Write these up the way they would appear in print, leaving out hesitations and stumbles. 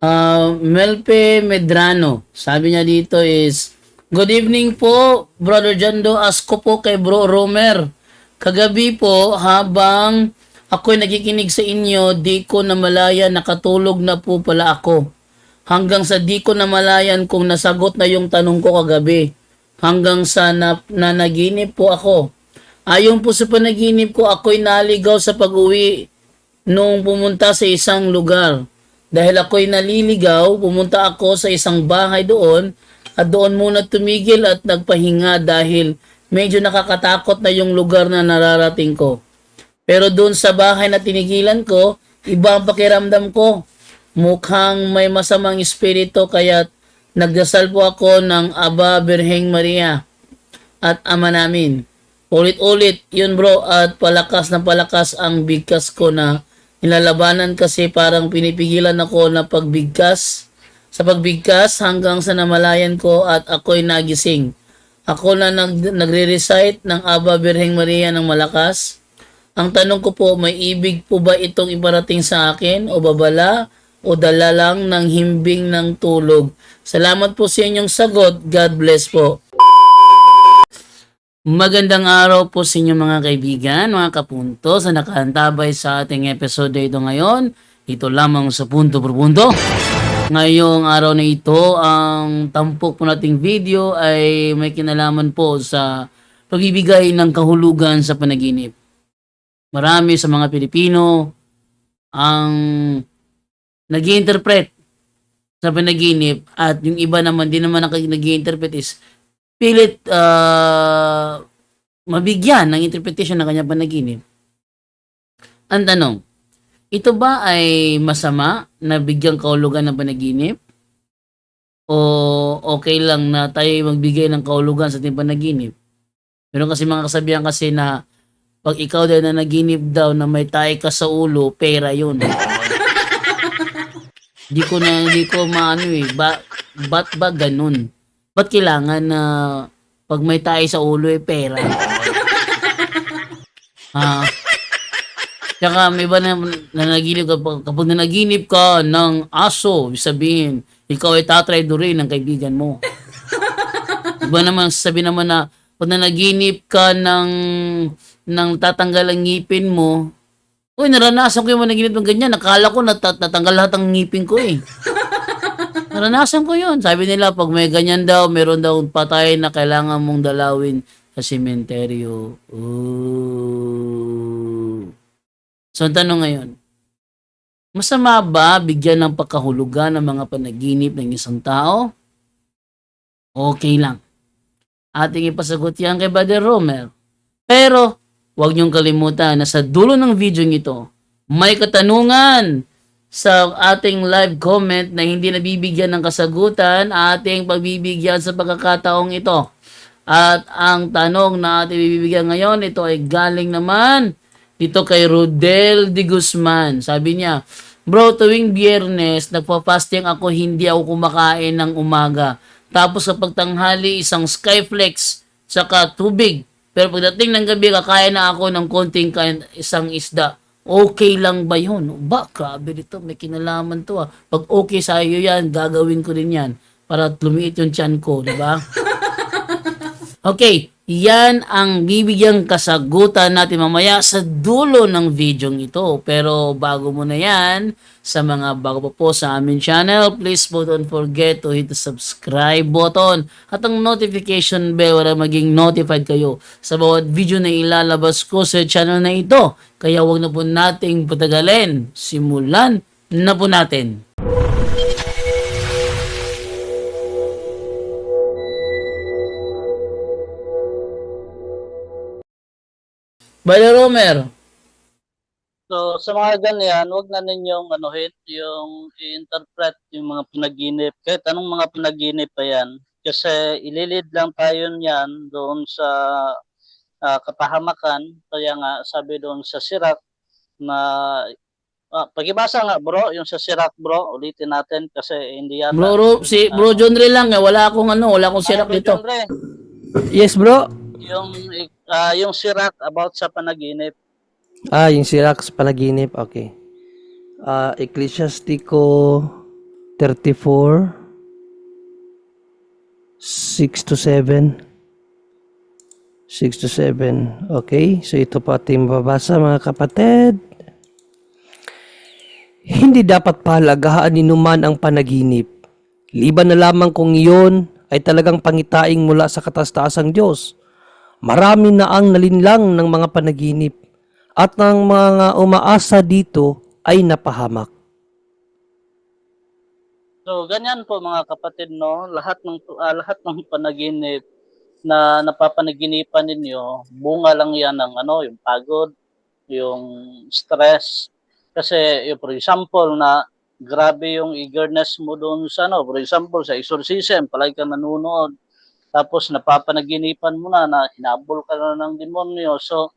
Melpe Medrano. Sabi niya dito is, good evening po, Brother Jando. Ask ko po kay Bro Romer. Kagabi po, habang ako'y nakikinig sa inyo, di ko namalaya, nakatulog na po pala ako. Hanggang sa di ko namalayan kung nasagot na yung tanong ko kagabi. Hanggang sa nanaginip po ako. Ayon po sa panaginip ko, ako'y naligaw sa pag-uwi nung pumunta sa isang lugar. Dahil ako'y naliligaw, pumunta ako sa isang bahay doon at doon muna tumigil at nagpahinga dahil medyo nakakatakot na yung lugar na nararating ko. Pero doon sa bahay na tinigilan ko, iba ang pakiramdam ko. Mukhang may masamang espiritu kaya nagdasal po ako ng Aba Birheng Maria at Ama namin. Ulit-ulit yun bro at palakas na palakas ang bigkas ko na nilalabanan kasi parang pinipigilan ako na pagbigkas. Sa pagbigkas hanggang sa namalayan ko at ako'y nagising. Ako na nagre-recite ng Aba Birheng Maria ng malakas. Ang tanong ko po, may ibig po ba itong iparating sa akin o babala o dala lang ng himbing ng tulog? Salamat po sa inyong sagot. God bless po. Magandang araw po sa inyo mga kaibigan, mga kapunto sa nakaantabay sa ating episode ito ngayon. Ito lamang sa punto per punto. Ngayong araw na ito, ang tampok po nating video ay may kinalaman po sa pagbibigay ng kahulugan sa panaginip. Marami sa mga Pilipino ang nag-i-interpret sa panaginip at yung iba naman, di naman nag-i-interpret is pilit mabigyan ng interpretation ng kanyang panaginip. Ang tanong, ito ba ay masama na bigyang kahulugan ng panaginip? O okay lang na tayo magbigay ng kahulugan sa ating panaginip? Meron kasi mga kasabihan kasi na pag ikaw daw na naginip daw na may tayo ka sa ulo, pera yun. Hindi ko maano eh. Ba't ba ganun? Ba't kailangan na pag may tayo sa ulo pera? Tsaka may iba na nanaginip kapag nanaginip ka ng aso, sabihin, ikaw ay tatry rin ng kaibigan mo. Iba naman, sabi naman na pag nanaginip ka ng tatanggal ang ngipin mo, uy, naranasan ko yung managinip ng ganyan. Nakala ko natanggal lahat ng ngipin ko eh. Naranasan ko yun. Sabi nila, pag may ganyan daw, meron daw patay na kailangan mong dalawin sa sementeryo. Ooh. So, ang tanong ngayon, masama ba bigyan ng pagkahulugan ng mga panaginip ng isang tao? Okay lang. Ating ipasagot yan kay Brother Romer. Pero, huwag niyong kalimutan na sa dulo ng video ito, may katanungan sa ating live comment na hindi nabibigyan ng kasagutan, ating pagbibigyan sa pagkakataong ito. At ang tanong na ating bibigyan ngayon, ito ay galing naman dito kay Rodel de Guzman. Sabi niya, bro, tuwing Biyernes, nagpa-fasting ako, hindi ako kumakain ng umaga. Tapos kapag tanghali, isang Skyflex, saka tubig. Pero pagdating ng gabi, kakain na ako ng konting isang isda. Okay lang ba yun? Ba, grabe dito, may kinalaman to ah. Pag okay sa iyo yan, gagawin ko rin yan para lumiit yung tiyan ko, di ba? Okay, yan ang bibigyang kasagutan natin mamaya sa dulo ng video ito. Pero bago muna yan, sa mga bago pa po sa amin channel, please don't forget to hit the subscribe button at ang notification bell para maging notified kayo sa bawat video na ilalabas ko sa channel na ito. Kaya wag na po nating patagalin. Simulan na po natin. Brother Romer. So, sa mga ganyan, wag na ninyong yung i-interpret yung mga panaginip. Kahit anong mga panaginip pa yan. Kasi ililid lang tayo niyan doon sa kapahamakan. Kaya nga, sabi doon sa sirak na pag-ibasa nga bro, yung sa sirak bro, ulitin natin kasi hindi yata. Bro John Ray lang wala akong sirak dito. Yes bro. Yung sirak about sa panaginip. Yung sirak sa panaginip, okay. Ecclesiastico 34, 6 to 7. 6 to 7. Okay, so ito po ating mababasa mga kapatid. Hindi dapat palagahan ni numan ang panaginip. Liban na lamang kung iyon ay talagang pangitaing mula sa kataas-taasang Diyos. Marami na ang nalinlang ng mga panaginip at ng mga umaasa dito ay napahamak. So, ganyan po mga kapatid, no? Lahat ng panaginip na napapanaginipan ninyo, bunga lang yan ng yung pagod, yung stress. Kasi, for example, na grabe yung eagerness mo doon sa for example, sa exorcism, palagi ka nanonood. Tapos, napapanaginipan mo na hinabol ka na ng demonyo. So,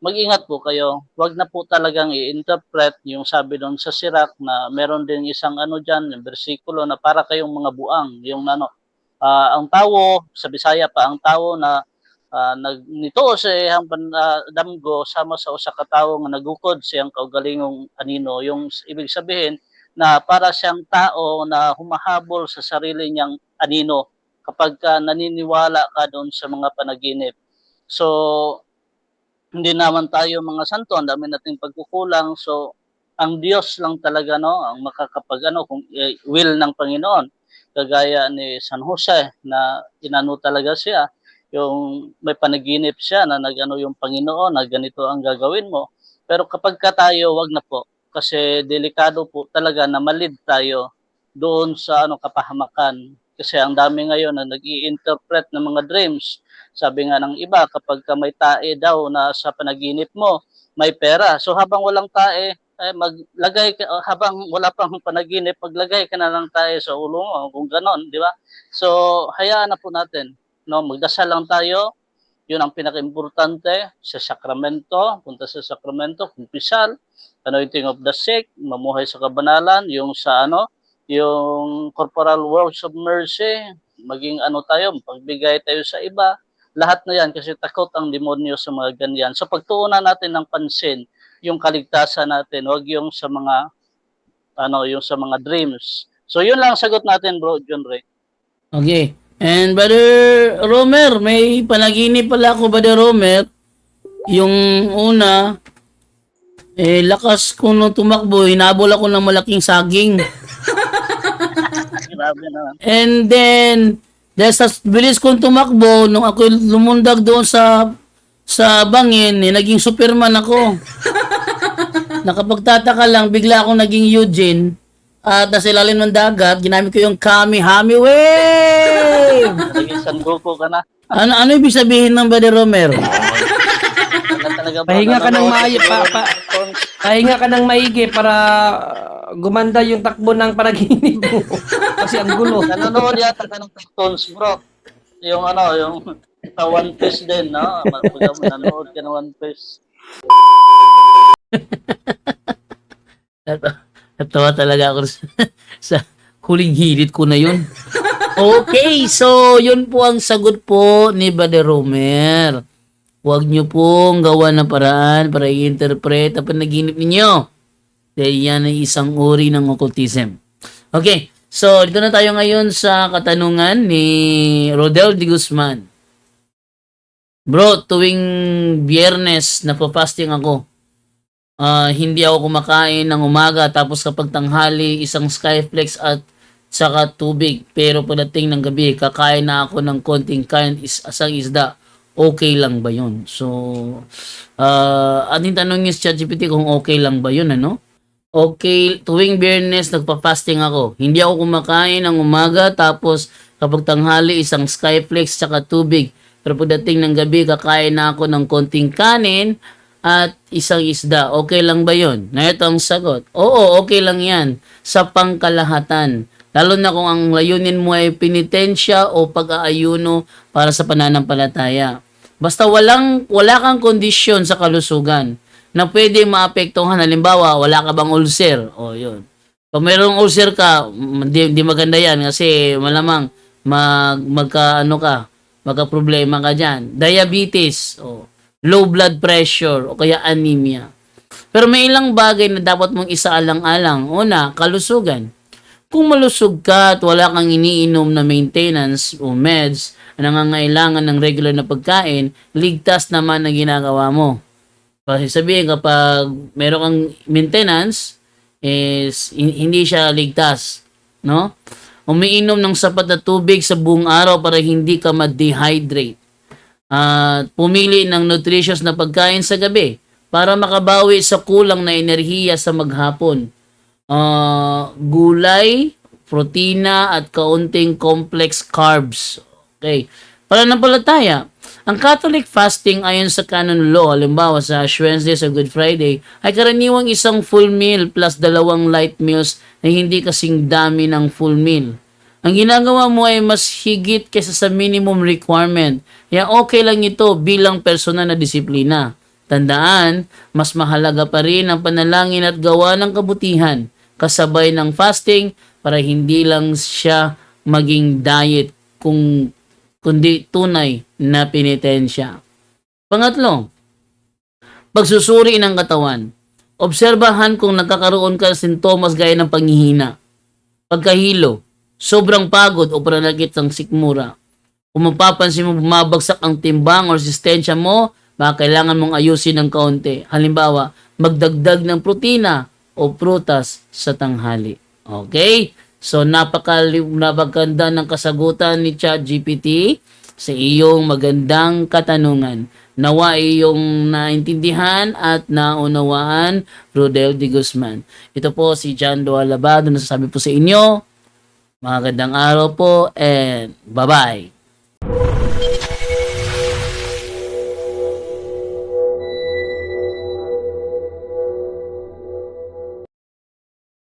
mag-ingat po kayo. Huwag na po talagang i-interpret yung sabi doon sa Sirach na meron din isang dyan, yung bersikulo na para kayong mga buang. Yung ang tao, sa Bisaya pa, ang tao na nito sa iyang damgo sama sa usa ka tawo nga nagukod siyang kaugalingong anino. Yung ibig sabihin na para siyang tao na humahabol sa sarili niyang anino kapag naniniwala ka doon sa mga panaginip. So, hindi naman tayo mga santo, ang dami nating pagkukulang. So, ang Diyos lang talaga ang makakapag kung will ng Panginoon. Kagaya ni San Jose na inano talaga siya, yung may panaginip siya na yung Panginoon na ganito ang gagawin mo. Pero kapag tayo, wag na po. Kasi delikado po talaga na malid tayo doon sa kapahamakan. Kasi ang dami ngayon na nag-i-interpret ng mga dreams. Sabi nga ng iba, kapag may tae daw na sa panaginip mo, may pera. So habang walang tae, maglagay ka, habang wala pang panaginip, maglagay ka na ng tae sa ulo mo, kung ganon, di ba? So hayaan na po natin. Magdasal lang tayo. Yun ang pinaka-importante sa sakramento, punta sa sakramento, kumpisal, anointing of the sick, mamuhay sa kabanalan, yung sa yung corporal works of mercy, maging tayo, pagbigay tayo sa iba. Lahat na yan kasi takot ang demonyo sa mga ganyan. So pagtuunan natin ng pansin yung kaligtasan natin, wag yung sa mga yung sa mga dreams. So yun lang sagot natin, Bro John Ray. Okay. And Brother Romer, may panaginip pala ako, Brother Romer. Yung una, lakas ko nung tumakbo, hinabol ako ng malaking saging. Grabe naman. And then, dahil sa bilis kong tumakbo, nung ako lumundag doon sa bangin, naging Superman ako. Nakapagtataka lang, bigla akong naging Eugene. At nasa ilalim ng dagat, ginamit ko yung Kami-Hami Wave! Naging Sangoku ka na. Ano ibig sabihin ng Brother Romer? Pahinga ka ng pahinga ka ng maigi para gumanda yung takbo ng panaginip mo. Kasi ang gulo. Nanonood yata ka ng cartoons, bro. Yung yung sa One Piece din, no? Nanonood ka ng One Piece. Natawa talaga ako sa huling hilit ko na yun. Okay, so yun po ang sagot po ni Brother Romer. Huwag nyo pong gawa ng paraan para i-interpret ang panaginip ninyo. Dahil yan ay isang uri ng occultism. Okay, so dito na tayo ngayon sa katanungan ni Rodel de Guzman. Bro, tuwing Biyernes napapasting ako. Hindi ako kumakain ng umaga tapos kapag tanghali isang Skyflex at saka tubig. Pero pagdating ng gabi kakain na ako ng konting kain asang isda. Okay lang ba yun? So, ating tanong yung ChatGPT kung okay lang ba yun, Okay, tuwing Biyernes nagpa-fasting ako. Hindi ako kumakain ng umaga tapos kapag tanghali isang Skyflex tsaka tubig. Pero pagdating ng gabi kakain na ako ng konting kanin at isang isda. Okay lang ba yun? Na ito ang sagot. Oo, okay lang yan sa pangkalahatan. Lalo na kung ang layunin mo ay penitensya o pag-aayuno para sa pananampalataya. Basta wala kang kondisyon sa kalusugan na pwede maapektuhan. Halimbawa, wala ka bang ulcer? O, yun. Pag mayroong ulcer ka, di maganda yan kasi malamang magka-problema ka dyan. Diabetes, low blood pressure, o kaya anemia. Pero may ilang bagay na dapat mong isaalang-alang. Una, kalusugan. Kung malusog ka at wala kang iniinom na maintenance o meds na nangangailangan ng regular na pagkain, ligtas naman ang ginagawa mo. Kasi sabihin kapag meron kang maintenance, is hindi siya ligtas, no? Umiinom ng sapat na tubig sa buong araw para hindi ka ma-dehydrate. At pumili ng nutritious na pagkain sa gabi para makabawi sa kulang na enerhiya sa maghapon. Gulay, protina at kaunting complex carbs. Okay. Pananampalataya. Ang Catholic fasting ayon sa canon law, halimbawa sa Ash Wednesday sa Good Friday, ay karaniwang isang full meal plus 2 light meals na hindi kasing dami ng full meal. Ang ginagawa mo ay mas higit kaysa sa minimum requirement. Kaya okay lang ito bilang personal na disiplina. Tandaan, mas mahalaga pa rin ang panalangin at gawa ng kabutihan kasabay ng fasting para hindi lang siya maging diet kundi tunay na penitensya. Pangatlo, pagsusuri ng katawan. Obserbahan kung nagkakaroon ka ng sintomas gaya ng panghihina, pagkahilo, sobrang pagod o pananakit ng sikmura. Kung mapapansin mo bumabagsak ang timbang o resistensya mo, baka kailangan mong ayusin ng kaunti. Halimbawa, magdagdag ng protina o prutas sa tanghali. Okay? So, napakaganda ng kasagutan ni ChatGPT sa iyong magandang katanungan. Nawa iyong naintindihan at naunawaan, Rodel de Guzman. Ito po si John Doa Labado, nasasabi po sa inyo, magandang araw po and bye-bye.